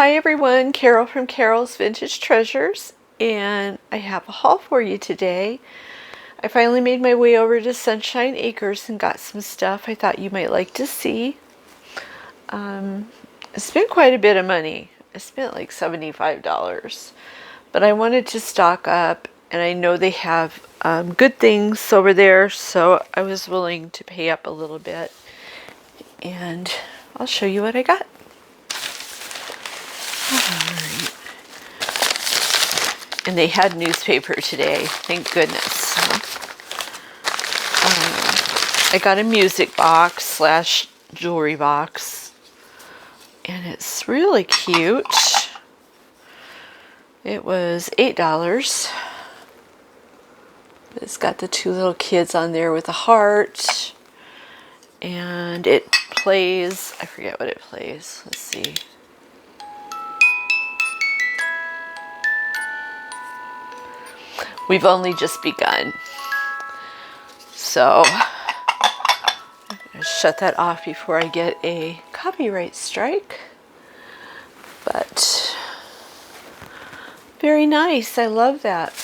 Hi everyone, Carol from Carol's Vintage Treasures, and I have a haul for you today. I finally made my way over to Sunshine Acres and got some stuff I thought you might like to see. I spent quite a bit of money. I spent like $75, but I wanted to stock up, and I know they have good things over there, so I was willing to pay up a little bit, and I'll show you what I got. Alright. And they had newspaper today, thank goodness. I got a music box slash jewelry box, and it's really cute. It was $8. It's got the two little kids on there with a heart, and it plays, I forget what it plays, let's see. We've only just begun. So I'm going to shut that off before I get a copyright strike. But very nice. I love that.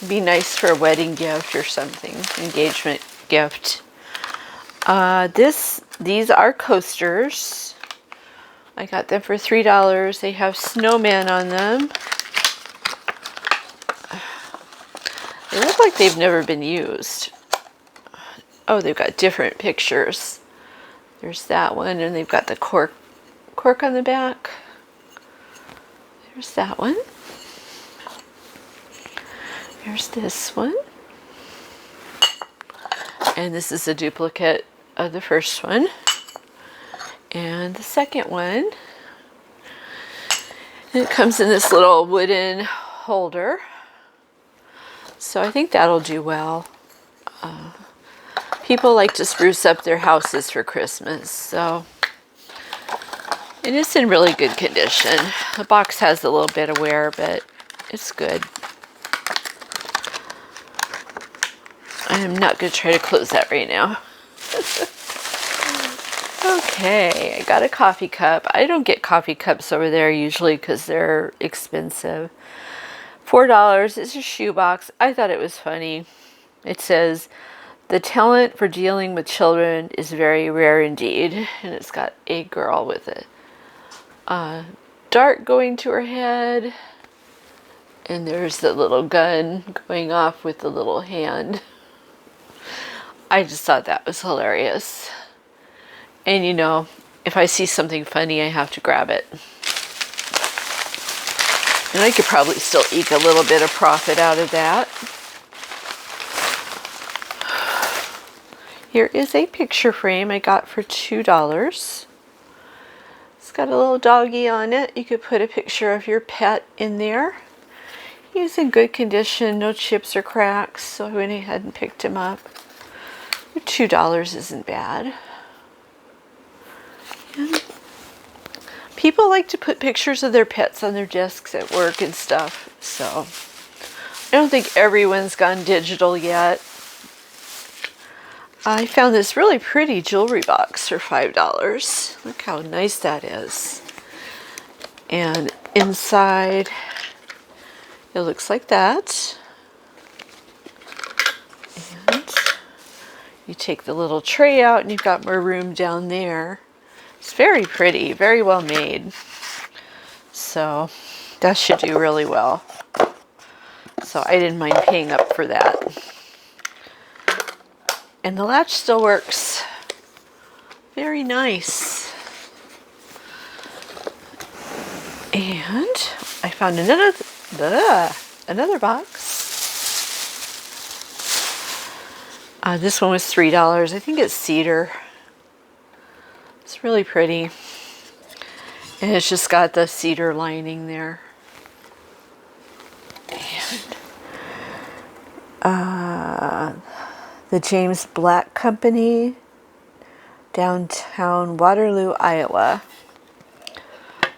Be nice for a wedding gift or something, engagement gift. These are coasters. I got them for $3. They have snowmen on them. They look like they've never been used. Oh, they've got different pictures. There's that one, and they've got the cork on the back. There's that one. There's this one. And this is a duplicate of the first one. And the second one. And it comes in this little wooden holder. So I think that'll do well. People like to spruce up their houses for Christmas, so. And it's in really good condition. The box has a little bit of wear, but it's good. I am not going to try to close that right now. Okay, I got a coffee cup. I don't get coffee cups over there usually because they're expensive. $4. It's a shoebox. I thought it was funny. It says, "The talent for dealing with children is very rare indeed." And it's got a girl with a dart going to her head. And there's the little gun going off with the little hand. I just thought that was hilarious. And you know, if I see something funny, I have to grab it. And I could probably still eke a little bit of profit out of that. Here is a picture frame I got for $2. It's got a little doggy on it. You could put a picture of your pet in there. He's in good condition, no chips or cracks, so I went ahead and picked him up. $2 isn't bad. And people like to put pictures of their pets on their desks at work and stuff, so I don't think everyone's gone digital yet. I found this really pretty jewelry box for $5. Look how nice that is. And inside, it looks like that. And you take the little tray out and you've got more room down there. It's very pretty, very well made. So that should do really well. So I didn't mind paying up for that. And the latch still works. Very nice. And I found another box. This one was $3. I think it's cedar. It's really pretty. And it's just got the cedar lining there. And the James Black Company, downtown Waterloo, Iowa.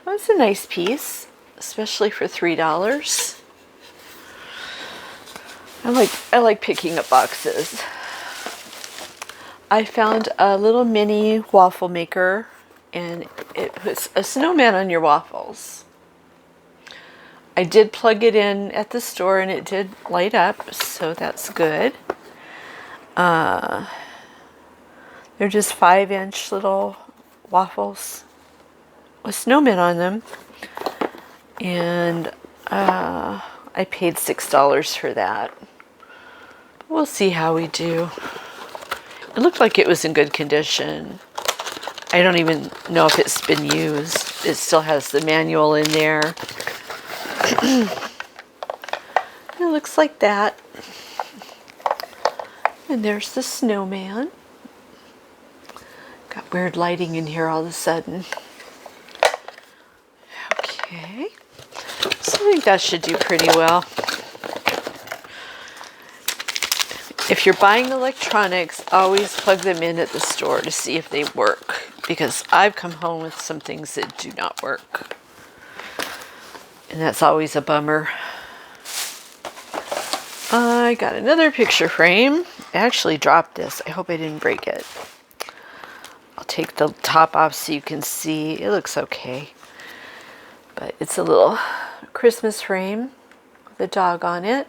That's a nice piece, especially for $3. I like picking up boxes. I found a little mini waffle maker, and it puts a snowman on your waffles. I did plug it in at the store and it did light up, so that's good. They're just 5-inch little waffles with snowmen on them. And I paid $6 for that. We'll see how we do. It looked like it was in good condition. I don't even know if it's been used. It still has the manual in there. It looks like that. And there's the snowman. Got weird lighting in here all of a sudden. Okay. So I think that should do pretty well. If you're buying electronics, always plug them in at the store to see if they work. Because I've come home with some things that do not work. And that's always a bummer. I got another picture frame. I actually dropped this. I hope I didn't break it. I'll take the top off so you can see. It looks okay. But it's a little Christmas frame with a dog on it.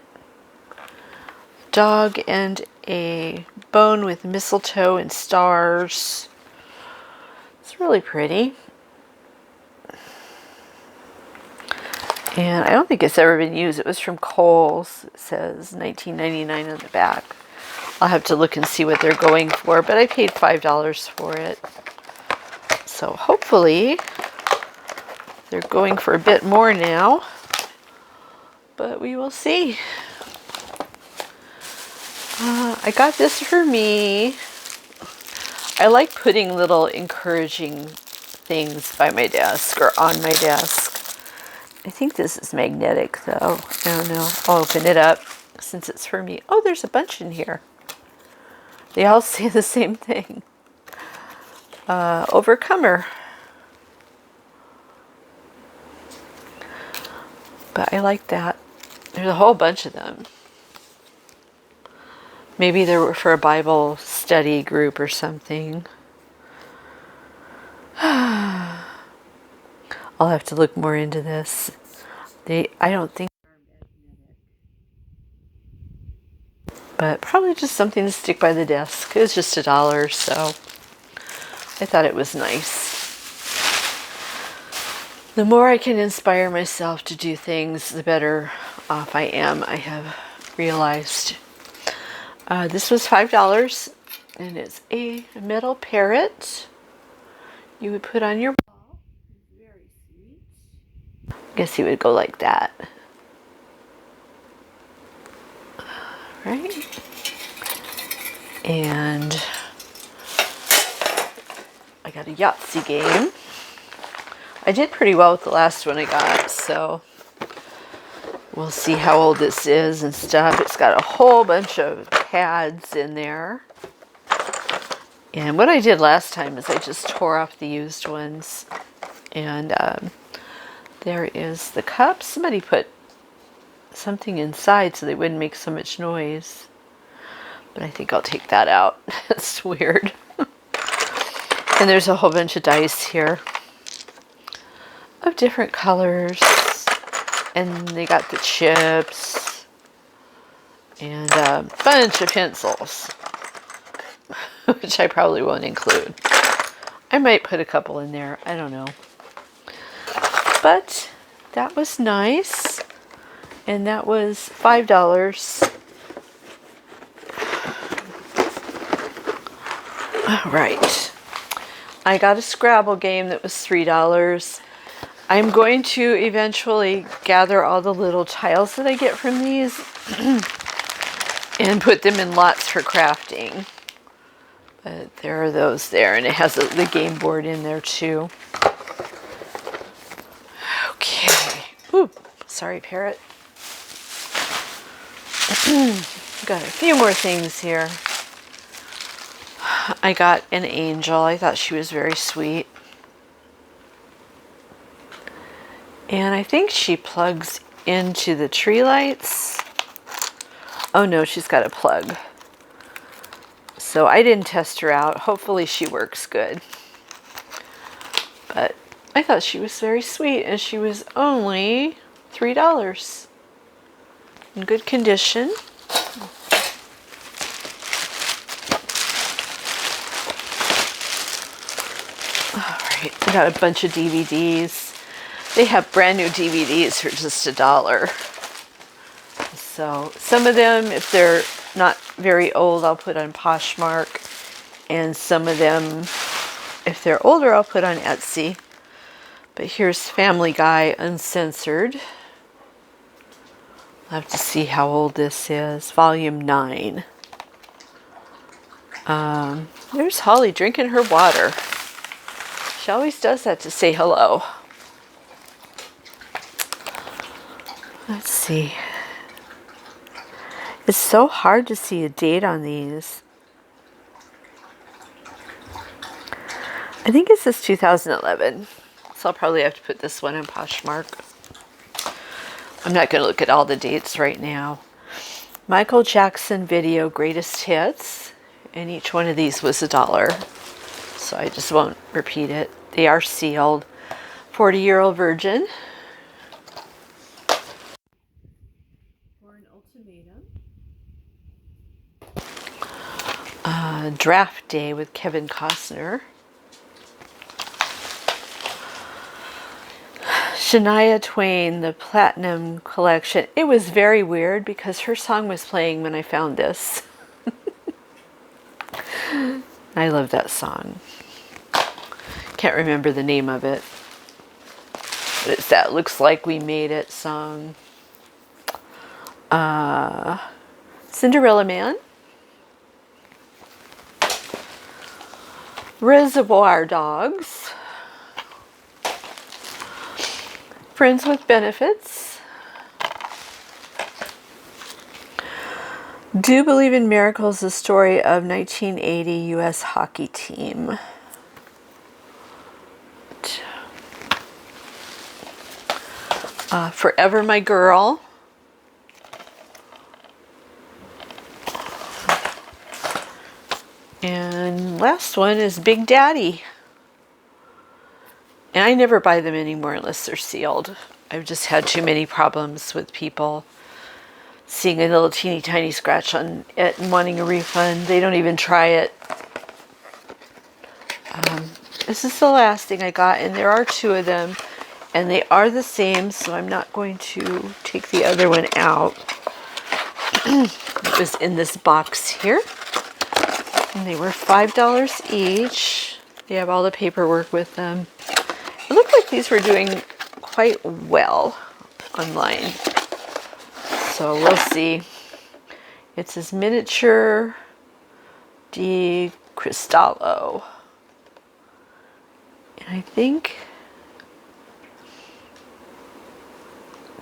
Dog and a bone with mistletoe and stars. It's really pretty. And I don't think it's ever been used. It was from Kohl's. It says $19.99 on the back. I'll have to look and see what they're going for, but I paid $5 for it. So hopefully they're going for a bit more now, but we will see. I got this for me. I like putting little encouraging things by my desk or on my desk. I think this is magnetic though. I don't know. I'll open it up since it's for me. Oh, there's a bunch in here. They all say the same thing. Overcomer. But I like that. There's a whole bunch of them. Maybe they were for a Bible study group or something. I'll have to look more into this. I don't think, but probably just something to stick by the desk. It was just $1, so I thought it was nice. The more I can inspire myself to do things, the better off I am, I have realized. This was $5, and it's a metal parrot you would put on your wall. Very sweet. I guess he would go like that. Right? And I got a Yahtzee game. I did pretty well with the last one I got, so we'll see how old this is and stuff. It's got a whole bunch of pads in there. And what I did last time is I just tore off the used ones. And there is the cup. Somebody put something inside so they wouldn't make so much noise. But I think I'll take that out. It's weird. And there's a whole bunch of dice here of different colors. And they got the chips. And a bunch of pencils. Which I probably won't include. I might put a couple in there. I don't know. But that was nice. And that was $5. All right. I got a Scrabble game that was $3. I'm going to eventually gather all the little tiles that I get from these and put them in lots for crafting. But there are those there, and it has the game board in there too. Okay. Ooh, sorry, parrot. Got a few more things here. I got an angel. I thought she was very sweet. And I think she plugs into the tree lights. Oh no, she's got a plug. So I didn't test her out. Hopefully she works good. But I thought she was very sweet, and she was only $3. In good condition. Alright, I got a bunch of DVDs. They have brand new DVDs for just $1. So some of them, if they're not very old, I'll put on Poshmark. And some of them, if they're older, I'll put on Etsy. But here's Family Guy Uncensored. I'll have to see how old this is. Volume 9. There's Holly drinking her water. She always does that to say hello. Let's see. It's so hard to see a date on these. I think it says 2011. So I'll probably have to put this one in Poshmark. I'm not going to look at all the dates right now. Michael Jackson video greatest hits. And each one of these was $1. So I just won't repeat it. They are sealed. 40-year-old virgin. For an ultimatum. Draft Day with Kevin Costner. Shania Twain, the Platinum Collection. It was very weird because her song was playing when I found this. I love that song. Can't remember the name of it. But it's that Looks Like We Made It song. Cinderella Man. Reservoir Dogs. Friends with Benefits. Do Believe in Miracles, the story of 1980 U.S. hockey team. Forever My Girl. And last one is Big Daddy. And I never buy them anymore unless they're sealed. I've just had too many problems with people seeing a little teeny tiny scratch on it and wanting a refund. They don't even try it. This is the last thing I got, and there are 2 of them, and they are the same, so I'm not going to take the other one out. It was in this box here, and they were $5 each. They have all the paperwork with them. It looked like these were doing quite well online. So we'll see. It says Miniature di Cristallo. And I think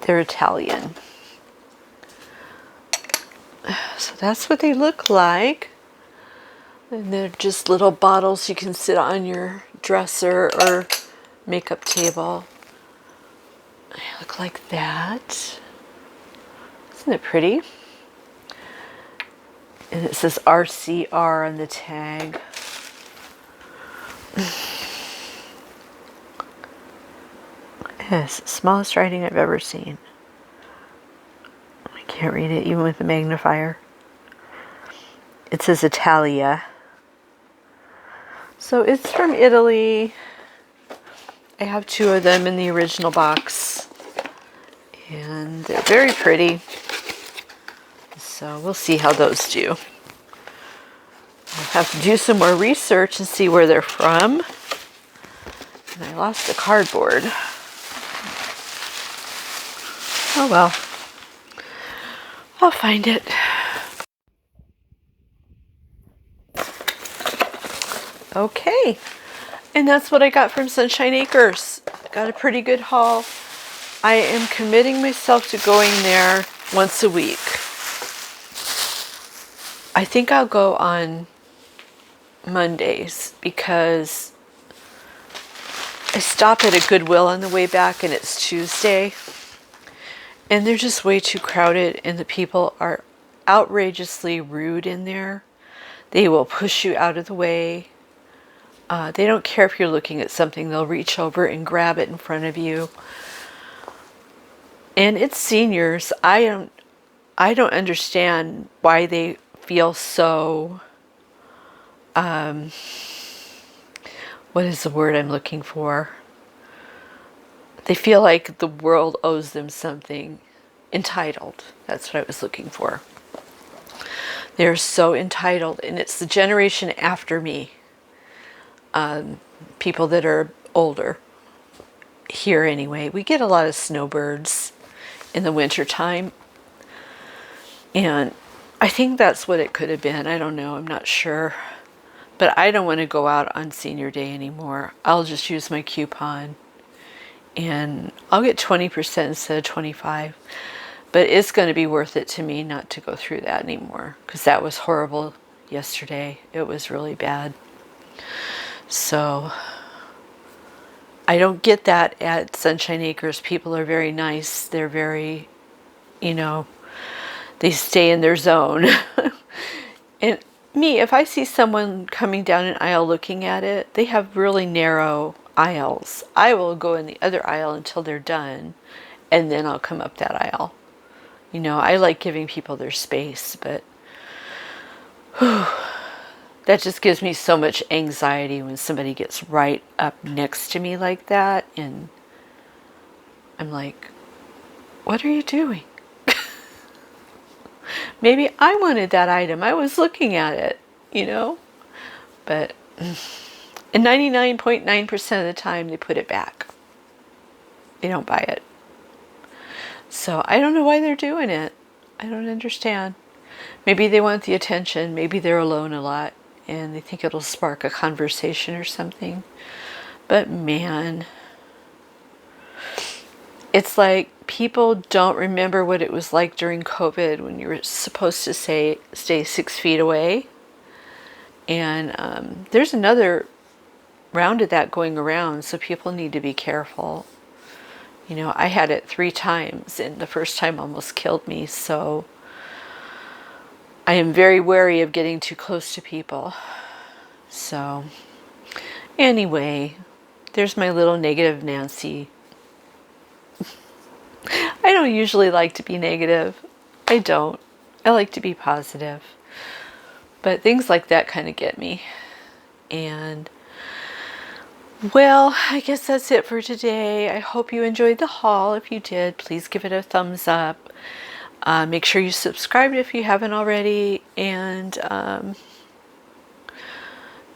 they're Italian. So that's what they look like. And they're just little bottles you can sit on your dresser or makeup table. They look like that. Isn't it pretty? And it says RCR on the tag. Yes, smallest writing I've ever seen. I can't read it even with the magnifier. It says Italia. So it's from Italy. I have 2 of them in the original box. And they're very pretty. So we'll see how those do. I'll have to do some more research and see where they're from. And I lost the cardboard. Oh well. I'll find it. Okay. And that's what I got from Sunshine Acres. Got a pretty good haul. I am committing myself to going there once a week. I think I'll go on Mondays because I stop at a Goodwill on the way back and it's Tuesday. And they're just way too crowded and the people are outrageously rude in there. They will push you out of the way. They don't care if you're looking at something. They'll reach over and grab it in front of you. And it's seniors. I don't understand why they feel so, what is the word I'm looking for? They feel like the world owes them something. Entitled. That's what I was looking for. They're so entitled, and it's the generation after me. People that are older. Here anyway. We get a lot of snowbirds in the winter time. And I think that's what it could have been. I don't know. I'm not sure. But I don't want to go out on senior day anymore. I'll just use my coupon. And I'll get 20% instead of 25%. But it's going to be worth it to me not to go through that anymore. Because that was horrible yesterday. It was really bad. So I don't get that at Sunshine Acres. People are very nice. They're very, they stay in their zone. And me, if I see someone coming down an aisle looking at it, they have really narrow aisles. I will go in the other aisle until they're done, and then I'll come up that aisle. I like giving people their space, but that just gives me so much anxiety when somebody gets right up next to me like that, and I'm like, what are you doing? Maybe I wanted that item. I was looking at it, but and 99.9% of the time they put it back. They don't buy it. So I don't know why they're doing it. I don't understand. Maybe they want the attention. Maybe they're alone a lot and they think it'll spark a conversation or something. But man, it's like people don't remember what it was like during COVID when you were supposed to stay 6 feet away. And there's another round of that going around, so people need to be careful. I had it 3 times, and the first time almost killed me, so I am very wary of getting too close to people. So, anyway, there's my little negative Nancy. I don't usually like to be negative. I don't. I like to be positive. But things like that kind of get me. And well, I guess that's it for today. I hope you enjoyed the haul. If you did, please give it a thumbs up. Make sure you subscribe if you haven't already. And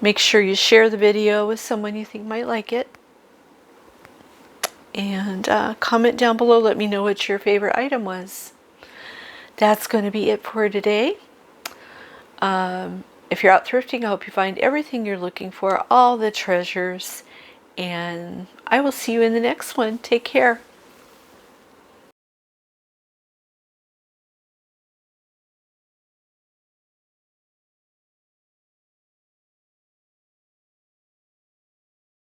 make sure you share the video with someone you think might like it. And comment down below. Let me know what your favorite item was. That's going to be it for today. If you're out thrifting, I hope you find everything you're looking for, all the treasures. And I will see you in the next one. Take care.